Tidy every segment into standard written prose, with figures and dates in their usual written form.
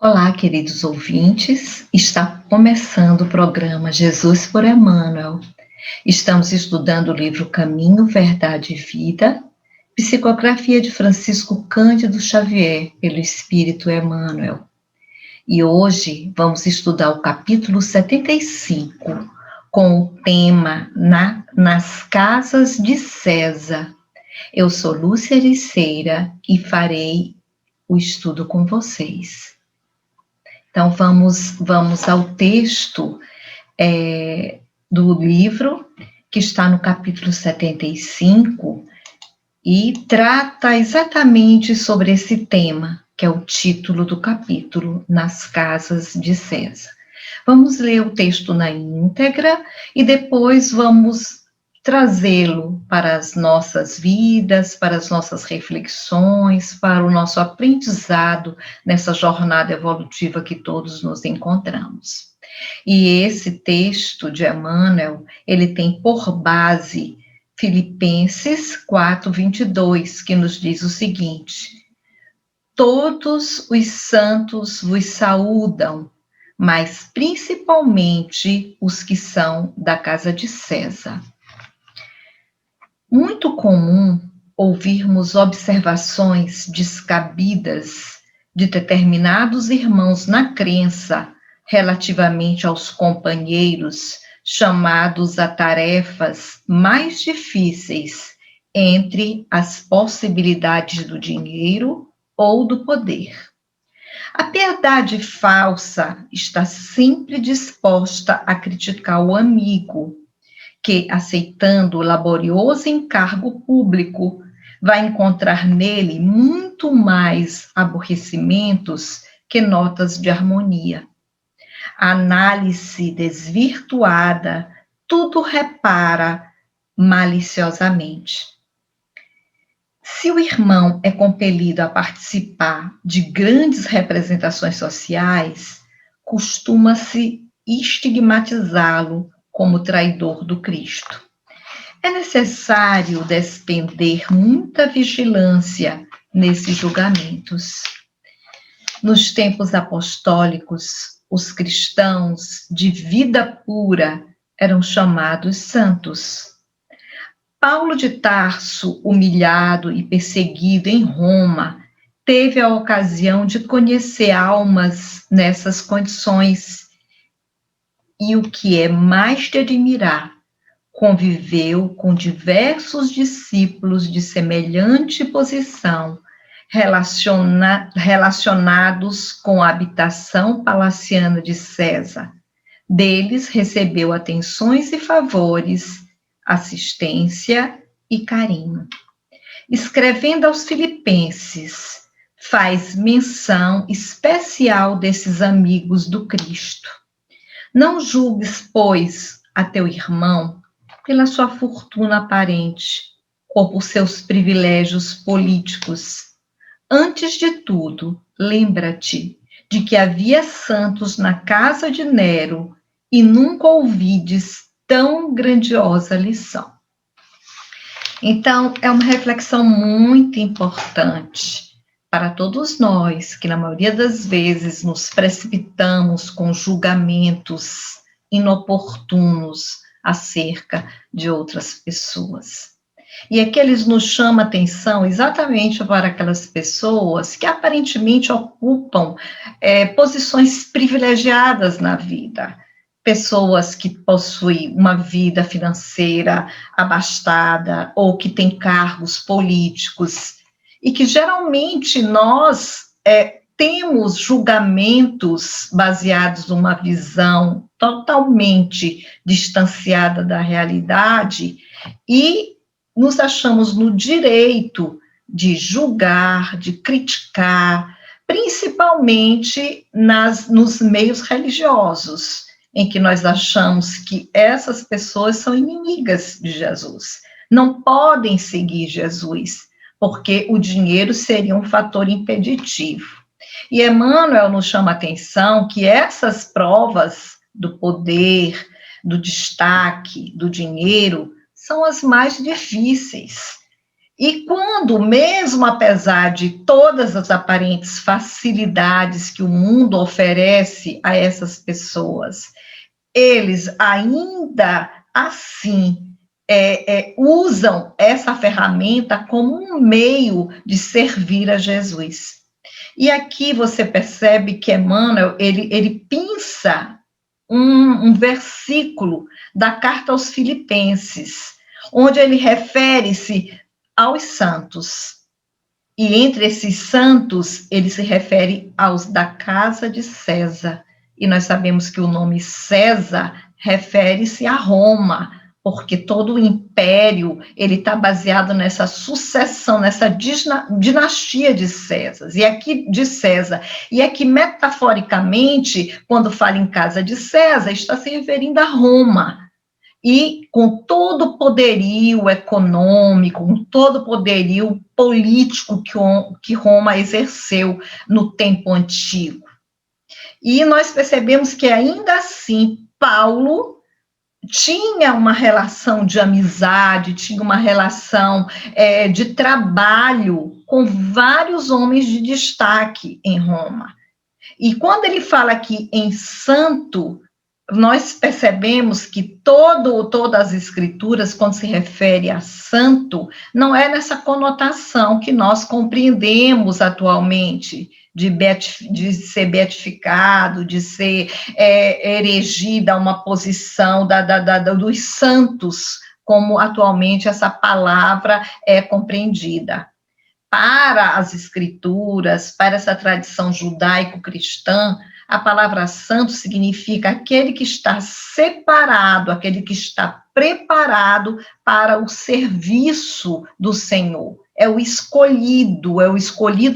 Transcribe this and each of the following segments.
Olá, queridos ouvintes. Está começando o programa Jesus por Emmanuel. Estamos estudando o livro Caminho, Verdade e Vida, psicografia de Francisco Cândido Xavier, pelo Espírito Emmanuel. E hoje vamos estudar o capítulo 75, com o tema Nas Casas de César. Eu sou Lúcia Ericeira e farei o estudo com vocês. Então, vamos ao texto do livro, que está no capítulo 75, e trata exatamente sobre esse tema, que é o título do capítulo, Nas Casas de César. Vamos ler o texto na íntegra e depois vamos trazê-lo para as nossas vidas, para as nossas reflexões, para o nosso aprendizado nessa jornada evolutiva que todos nos encontramos. E esse texto de Emmanuel, ele tem por base Filipenses 4:22, que nos diz o seguinte: todos os santos vos saúdam, mas principalmente os que são da casa de César. Muito comum ouvirmos observações descabidas de determinados irmãos na crença relativamente aos companheiros chamados a tarefas mais difíceis entre as possibilidades do dinheiro ou do poder. A piedade falsa está sempre disposta a criticar o amigo, que, aceitando o laborioso encargo público, vai encontrar nele muito mais aborrecimentos que notas de harmonia. A análise desvirtuada tudo repara maliciosamente. Se o irmão é compelido a participar de grandes representações sociais, costuma-se estigmatizá-lo como traidor do Cristo. É necessário despender muita vigilância nesses julgamentos. Nos tempos apostólicos, os cristãos de vida pura eram chamados santos. Paulo de Tarso, humilhado e perseguido em Roma, teve a ocasião de conhecer almas nessas condições. E o que é mais de admirar, conviveu com diversos discípulos de semelhante posição, relacionados com a habitação palaciana de César. Deles recebeu atenções e favores, assistência e carinho. Escrevendo aos Filipenses, faz menção especial desses amigos do Cristo. Não julgues, pois, a teu irmão pela sua fortuna aparente ou por seus privilégios políticos. Antes de tudo, lembra-te de que havia santos na casa de Nero e nunca ouvides tão grandiosa lição. Então, é uma reflexão muito importante para todos nós, que na maioria das vezes nos precipitamos com julgamentos inoportunos acerca de outras pessoas. E aqui eles nos chamam a atenção exatamente para aquelas pessoas que aparentemente ocupam posições privilegiadas na vida, pessoas que possuem uma vida financeira abastada ou que têm cargos políticos, e que geralmente nós temos julgamentos baseados numa visão totalmente distanciada da realidade e nos achamos no direito de julgar, de criticar, principalmente nos meios religiosos, em que nós achamos que essas pessoas são inimigas de Jesus, não podem seguir Jesus, porque o dinheiro seria um fator impeditivo. E Emmanuel nos chama a atenção que essas provas do poder, do destaque, do dinheiro, são as mais difíceis. E quando, mesmo apesar de todas as aparentes facilidades que o mundo oferece a essas pessoas, eles ainda assim usam essa ferramenta como um meio de servir a Jesus. E aqui você percebe que Emmanuel, ele pinça um versículo da carta aos Filipenses, onde ele refere-se aos santos. E entre esses santos, ele se refere aos da casa de César. E nós sabemos que o nome César refere-se a Roma, porque todo o império ele está baseado nessa sucessão, nessa dinastia de César. E aqui metaforicamente, quando fala em casa de César, está se referindo a Roma. E com todo o poderio econômico, com todo o poderio político que Roma exerceu no tempo antigo. E nós percebemos que ainda assim Paulo tinha uma relação de amizade, tinha uma relação de trabalho com vários homens de destaque em Roma. E quando ele fala aqui em santo, nós percebemos que todas as escrituras, quando se refere a santo, não é nessa conotação que nós compreendemos atualmente, de ser beatificado, de ser erigida a uma posição dos santos, como atualmente essa palavra é compreendida. Para as escrituras, para essa tradição judaico-cristã, a palavra santo significa aquele que está separado, aquele que está preparado para o serviço do Senhor. É o escolhido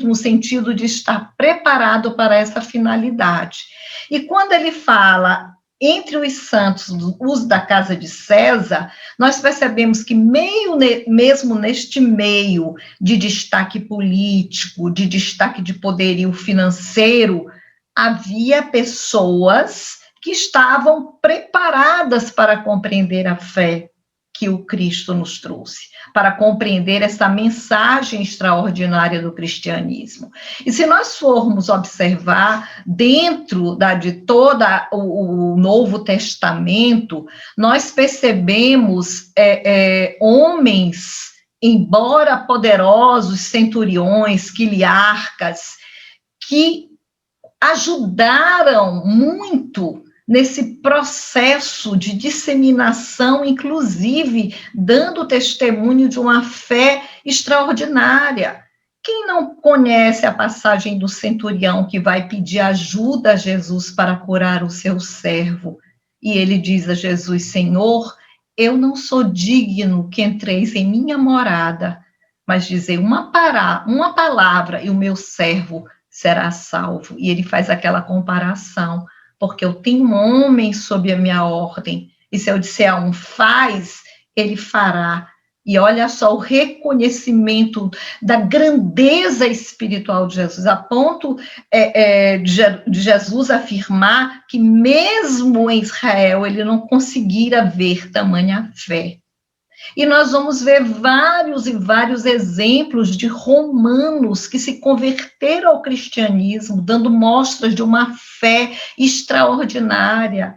no sentido de estar preparado para essa finalidade. E quando ele fala entre os santos, os da casa de César, nós percebemos que mesmo neste meio de destaque político, de destaque de poderio financeiro, havia pessoas que estavam preparadas para compreender a fé que o Cristo nos trouxe, para compreender essa mensagem extraordinária do cristianismo. E se nós formos observar dentro de todo o Novo Testamento, nós percebemos homens, embora poderosos, centuriões, quiliarcas, que ajudaram muito nesse processo de disseminação, inclusive dando testemunho de uma fé extraordinária. Quem não conhece a passagem do centurião que vai pedir ajuda a Jesus para curar o seu servo? E ele diz a Jesus: Senhor, eu não sou digno que entreis em minha morada, mas dizer uma palavra e o meu servo será salvo. E ele faz aquela comparação, porque eu tenho um homem sob a minha ordem, e se eu disser a um faz, ele fará. E olha só o reconhecimento da grandeza espiritual de Jesus, a ponto de Jesus afirmar que mesmo em Israel ele não conseguira ver tamanha fé. E nós vamos ver vários e vários exemplos de romanos que se converteram ao cristianismo, dando mostras de uma fé extraordinária.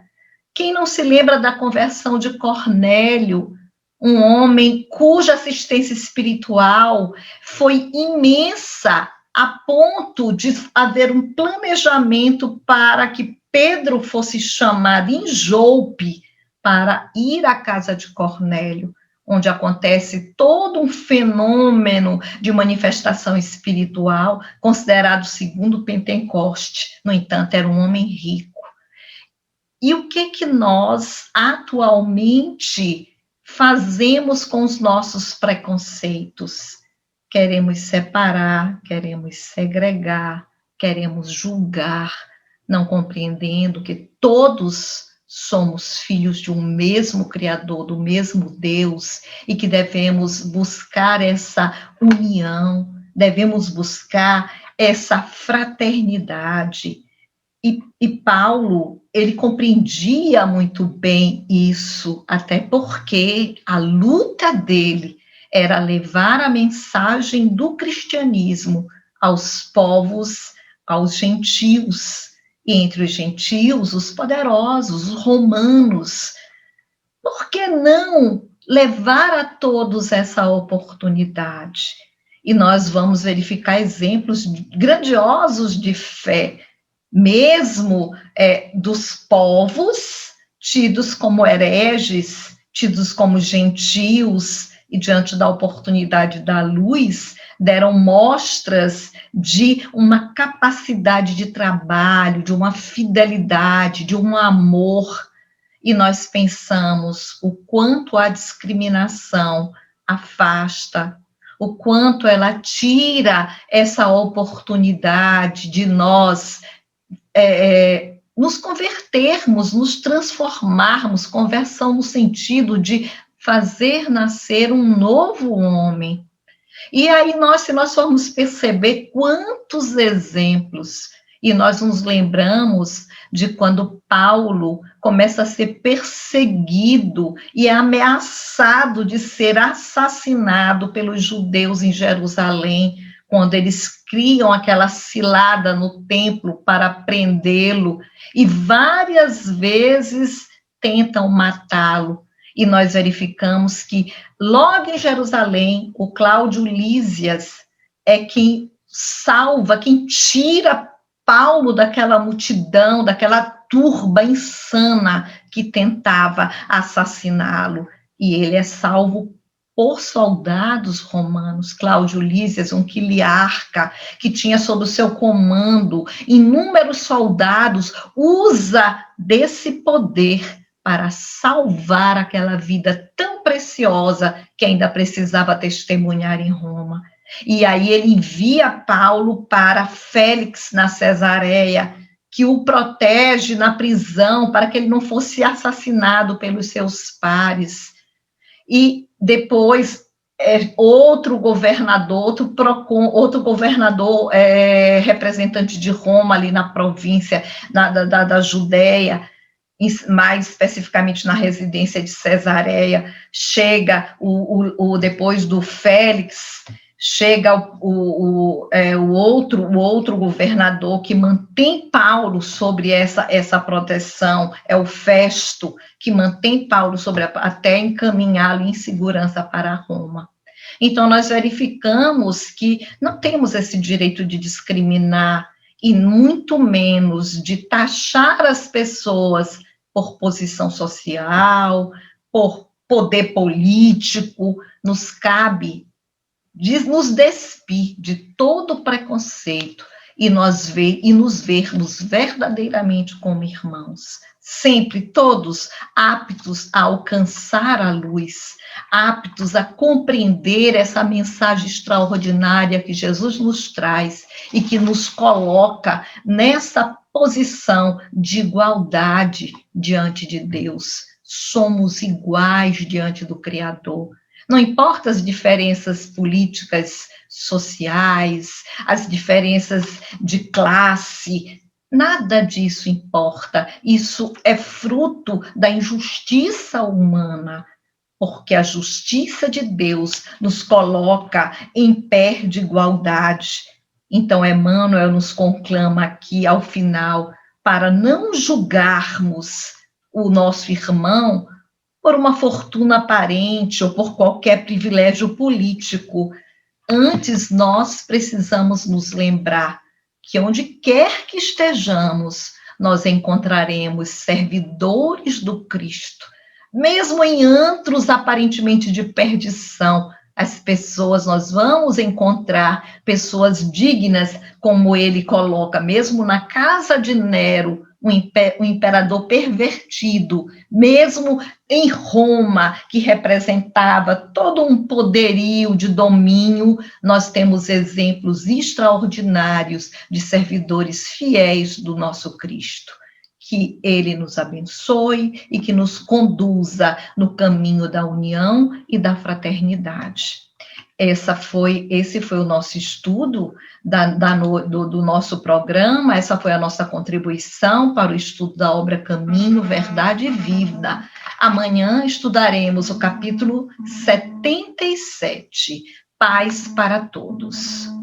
Quem não se lembra da conversão de Cornélio, um homem cuja assistência espiritual foi imensa, a ponto de haver um planejamento para que Pedro fosse chamado em Jope para ir à casa de Cornélio, onde acontece todo um fenômeno de manifestação espiritual, considerado segundo Pentecoste. No entanto, era um homem rico. E o que nós atualmente fazemos com os nossos preconceitos? Queremos separar, queremos segregar, queremos julgar, não compreendendo que todos somos filhos de um mesmo Criador, do mesmo Deus, e que devemos buscar essa união, devemos buscar essa fraternidade. E Paulo, ele compreendia muito bem isso, até porque a luta dele era levar a mensagem do cristianismo aos povos, aos gentios, e entre os gentios, os poderosos, os romanos. Por que não levar a todos essa oportunidade? E nós vamos verificar exemplos grandiosos de fé, mesmo dos povos tidos como hereges, tidos como gentios, e diante da oportunidade da luz, deram mostras de uma capacidade de trabalho, de uma fidelidade, de um amor. E nós pensamos o quanto a discriminação afasta, o quanto ela tira essa oportunidade de nós nos convertermos, nos transformarmos, conversão no sentido de fazer nascer um novo homem. E aí, se nós formos perceber quantos exemplos, e nós nos lembramos de quando Paulo começa a ser perseguido e é ameaçado de ser assassinado pelos judeus em Jerusalém, quando eles criam aquela cilada no templo para prendê-lo, e várias vezes tentam matá-lo. E nós verificamos que, logo em Jerusalém, o Cláudio Lísias é quem salva, quem tira Paulo daquela multidão, daquela turba insana que tentava assassiná-lo. E ele é salvo por soldados romanos. Cláudio Lísias, um quiliarca, que tinha sob o seu comando inúmeros soldados, usa desse poder para salvar aquela vida tão preciosa que ainda precisava testemunhar em Roma. E aí ele envia Paulo para Félix na Cesareia, que o protege na prisão para que ele não fosse assassinado pelos seus pares. E depois outro governador representante de Roma ali na província da Judéia, mais especificamente na residência de Cesareia, chega depois do Félix, chega o outro governador que mantém Paulo sobre essa proteção, é o Festo, que mantém Paulo até encaminhá-lo em segurança para Roma. Então, nós verificamos que não temos esse direito de discriminar, e muito menos de taxar as pessoas por posição social, por poder político. Nos cabe nos despir de todo preconceito e nos vermos verdadeiramente como irmãos, sempre todos aptos a alcançar a luz, aptos a compreender essa mensagem extraordinária que Jesus nos traz e que nos coloca nessa posição de igualdade diante de Deus. Somos iguais diante do Criador. Não importa as diferenças políticas, sociais, as diferenças de classe, nada disso importa. Isso é fruto da injustiça humana, porque a justiça de Deus nos coloca em pé de igualdade. Então, Emmanuel nos conclama aqui, ao final, para não julgarmos o nosso irmão por uma fortuna aparente ou por qualquer privilégio político. Antes, nós precisamos nos lembrar que onde quer que estejamos, nós encontraremos servidores do Cristo, mesmo em antros aparentemente de perdição. As pessoas, nós vamos encontrar pessoas dignas, como ele coloca, mesmo na casa de Nero, um imperador pervertido, mesmo em Roma, que representava todo um poderio de domínio, nós temos exemplos extraordinários de servidores fiéis do nosso Cristo. Que ele nos abençoe e que nos conduza no caminho da união e da fraternidade. Esse foi o nosso estudo do nosso programa, essa foi a nossa contribuição para o estudo da obra Caminho, Verdade e Vida. Amanhã estudaremos o capítulo 77, Paz para Todos.